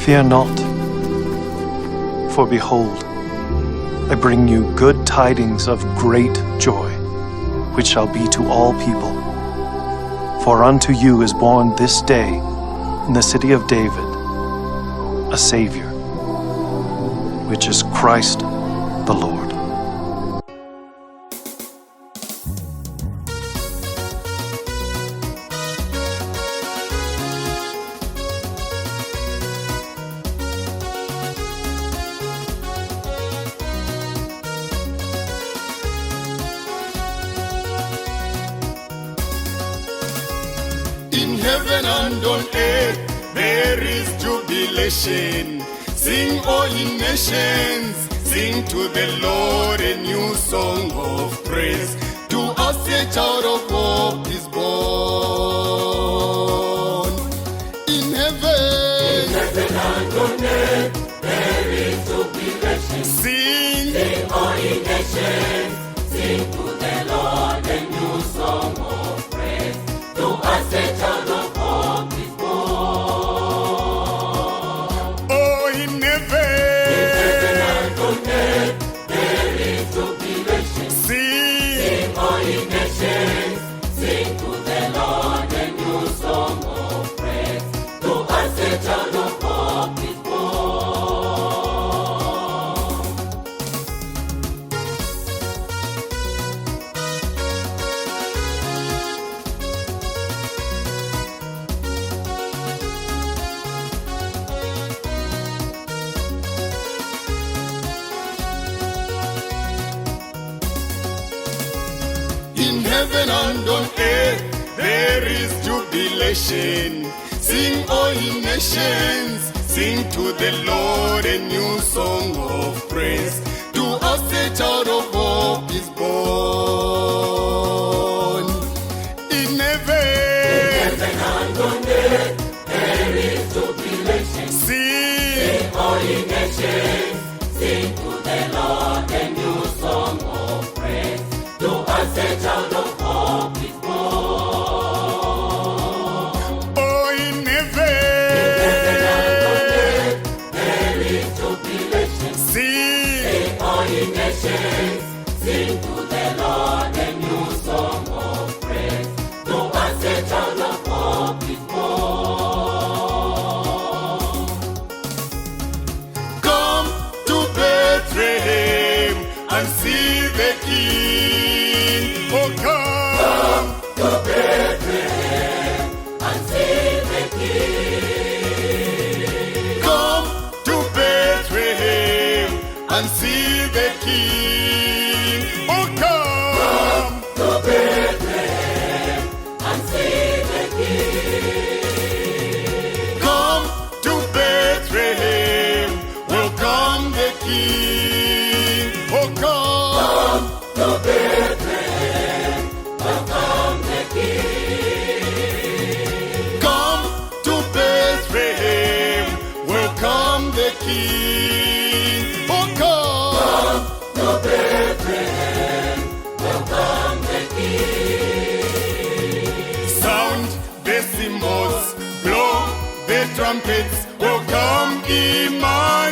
Fear not, for behold, I bring you good tidings of great joy, which shall be to all people. For unto you is born this day in the city of David a Savior, which is Christ the Lord. In heaven and on earth there is jubilation. Sing, all ye nations, sing to the Lord a new song of praise. To us a child of hope is born. In heaven and on earth there is jubilation. Sing, all ye nations, sing to the Lord a new song of praise. To us a child of hope is born. Oh, in heaven and on earth there is jubilation. Sing, all ye nations, sing to the Lord a new song of praise. To us a child of hope is born. In heaven and on earth there is jubilation. Sing, all ye nations, sing to the Lord a new song of praise. To us a child of hope is born. In heaven and on earth there is jubilation. Sing, all ye nations, sing to the Lord a new song of praise. To us a child of hope is born. Oh, in heaven and on earth there is jubilation. Sing, all ye nations, sing to the Lord a new song of praise. To us a child of hope is born. Come to Bethlehem and see the King. Oh, come to Bethlehem and see the King. Come to Bethlehem and see the King. Oh, come to Bethlehem and see the King. Come to Bethlehem, welcome the King. Oh, come to Bethlehem, welcome the King. Come to Bethlehem, welcome the King. Oh, come to Bethlehem, welcome the King. Sound the cymbals, blow the trumpets, welcome Emmanuel.